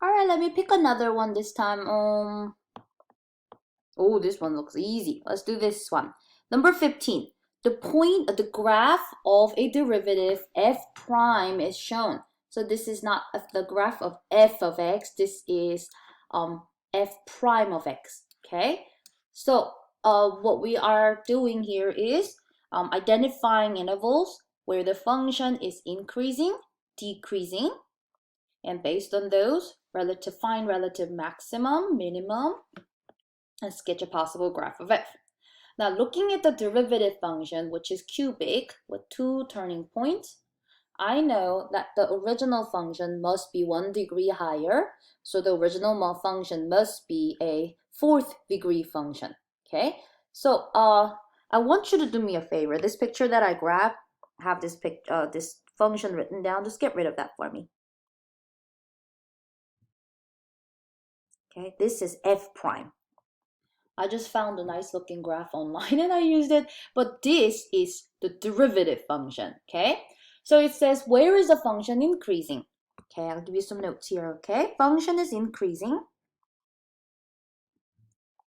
All right, let me pick another one this time. Oh, this one looks easy. Let's do this one. Number 15. The point of the graph of a derivative f prime is shown. So this is not the graph of f of x. This is f prime of x. Okay. So what we are doing here is identifying intervals where the function is increasing, decreasing, and based on those, find relative maximum, minimum, and sketch a possible graph of f. Now, looking at the derivative function, which is cubic with 2 turning points, I know that the original function must be 1 degree higher, so the original function must be a 4th degree function. Okay, so I want you to do me a favor. This picture that I grabbed, have this this function written down. Just get rid of that for me. Okay, this is f prime. I just found a nice looking graph online and I used it, but this is the derivative function, okay? So it says, where is the function increasing? Okay, I'll give you some notes here, okay? Function is increasing.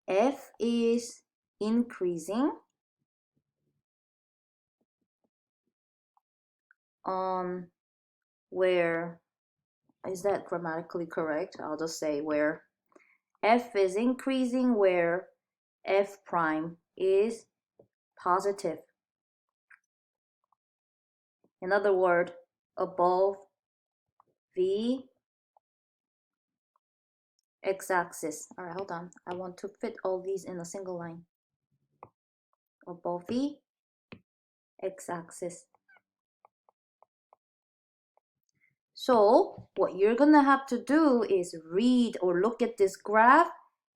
F is increasing on where, is that grammatically correct? I'll just say where F is increasing where F prime is positive. In other words, above the x-axis. All right, hold on. I want to fit all these in a single line. Above the x-axis. So what you're gonna have to do is read or look at this graph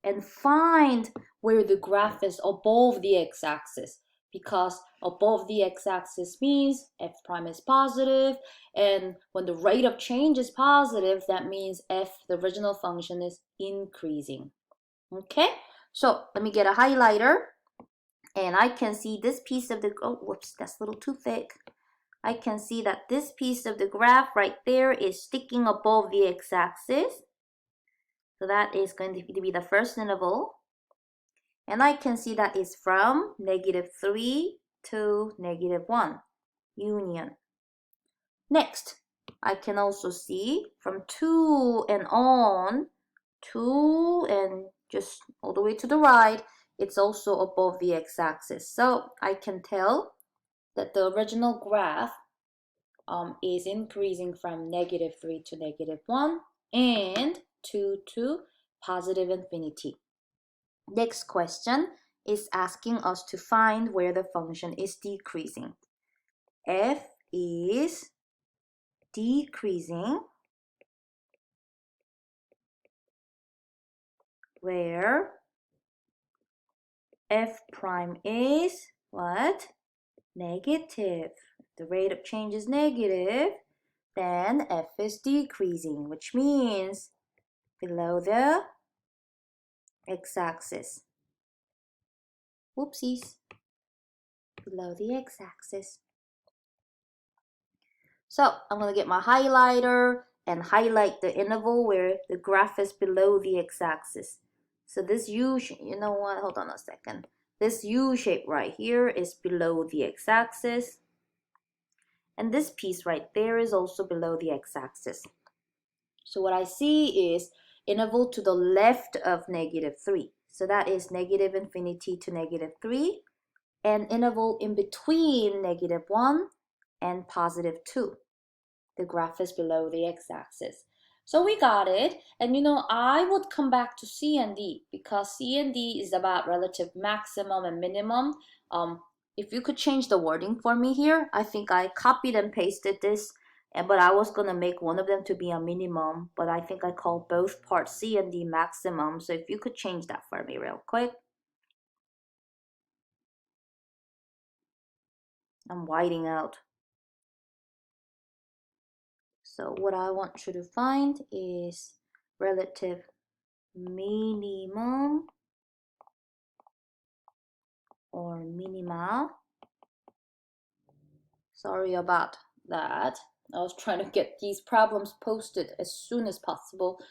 and find where the graph is above the x-axis, because above the x-axis means f prime is positive, and when the rate of change is positive, that means f, the original function, is increasing. Okay, so let me get a highlighter, and I can see this piece of the, oh, whoops, that's a little too thick. I can see that this piece of the graph right there is sticking above the x-axis. So that is going to be the first interval. And I can see that is from -3 to -1, union. Next, I can also see from 2 and on, 2 and just all the way to the right, it's also above the x-axis. So I can tell that the original graph is increasing from -3 to -1 and 2 to positive infinity. Next question is asking us to find where the function is decreasing. F is decreasing where f prime is what? Negative. The rate of change is negative, then f is decreasing, which means below the x-axis. Whoopsies. Below the x-axis. So I'm going to get my highlighter and highlight the interval where the graph is below the x-axis. So this U, you know what, hold on a second. This U shape right here is below the x-axis. And this piece right there is also below the x-axis. So what I see is interval to the left of -3. So that is -infinity to -3. And interval in between -1 and +2. The graph is below the x-axis. So we got it. And you know, I would come back to C and D because C and D is about relative maximum and minimum. If you could change the wording for me here, I think I copied and pasted this, but I was going to make one of them to be a minimum, but I think I called both parts C and D maximum. So if you could change that for me real quick. I'm whiting out. So what I want you to find is relative minimum or minima. Sorry about that. I was trying to get these problems posted as soon as possible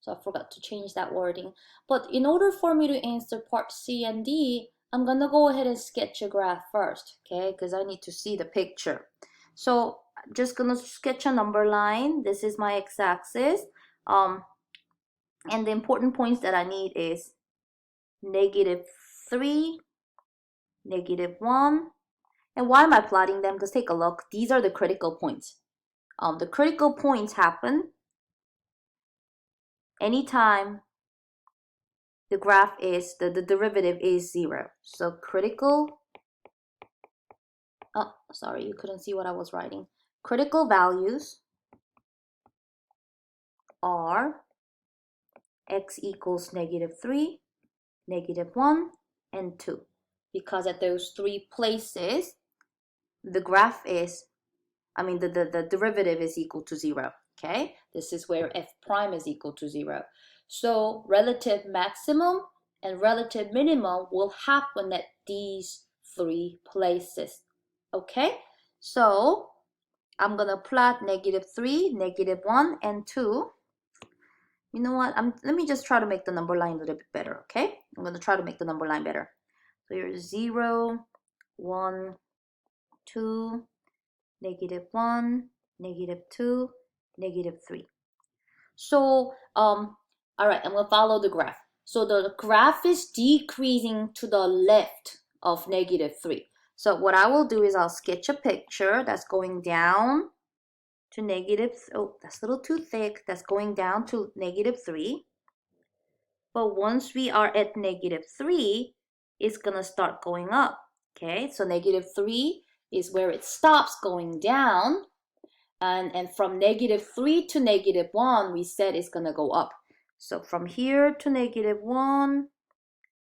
So I forgot to change that wording. But in order for me to answer part C and D, I'm gonna go ahead and sketch a graph first, okay? Because I need to see the picture. So I'm just gonna sketch a number line. This is my x-axis. And the important points that I need is -3, -1. And why am I plotting them? Because take a look. These are the critical points. The critical points happen anytime the graph is, the derivative is 0. So critical, oh, sorry, you couldn't see what I was writing. Critical values are x equals -3, -1, and 2. Because at those 3 places, the graph is, the derivative is equal to 0, okay? This is where f prime is equal to 0. So relative maximum and relative minimum will happen at these 3 places, okay? So I'm gonna plot -3, -1, and 2. You know what? Let me just try to make the number line a little bit better, okay? I'm gonna try to make the number line better. So here's 0, 1, 2, -1, -2, -3. So, all right, I'm gonna follow the graph. So the graph is decreasing to the left of -3. So what I will do is I'll sketch a picture that's going down to oh, that's a little too thick. That's going down to -3. But once we are at -3, it's gonna start going up, okay? So -3 is where it stops going down. And from -3 to -1, we said it's going to go up. So from here to -1,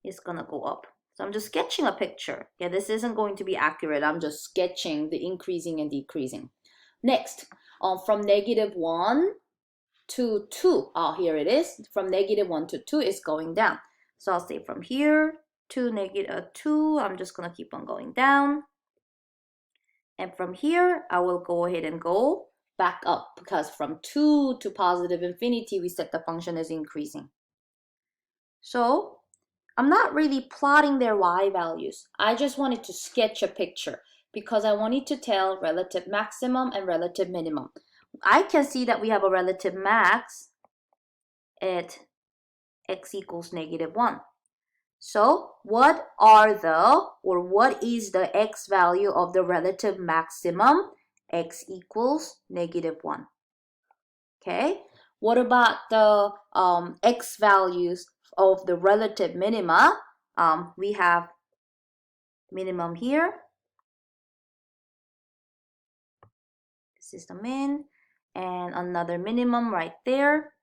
it's going to go up. So I'm just sketching a picture. Yeah, this isn't going to be accurate. I'm just sketching the increasing and decreasing. Next, from -1 to 2. Oh, here it is. From -1 to 2 is going down. So I'll say from here to -2, I'm just going to keep on going down. And from here, I will go ahead and go back up because from 2 to positive infinity, we set the function as increasing. So I'm not really plotting their y values. I just wanted to sketch a picture because I wanted to tell relative maximum and relative minimum. I can see that we have a relative max at x equals -1. So what is the x value of the relative maximum? X equals -1. Okay, what about the x values of the relative minima? We have minimum here. This is the min, and another minimum right there.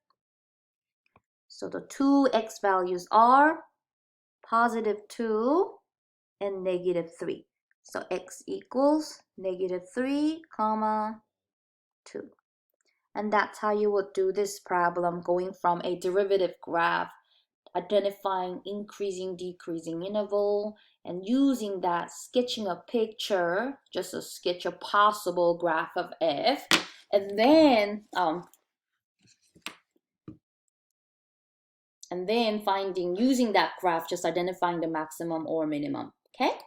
So the two x values are +2 and -3. So x equals -3, 2. And that's how you would do this problem, going from a derivative graph, identifying increasing, decreasing interval, and using that, sketching a picture, just to sketch a possible graph of f, and then using that graph, just identifying the maximum or minimum, okay?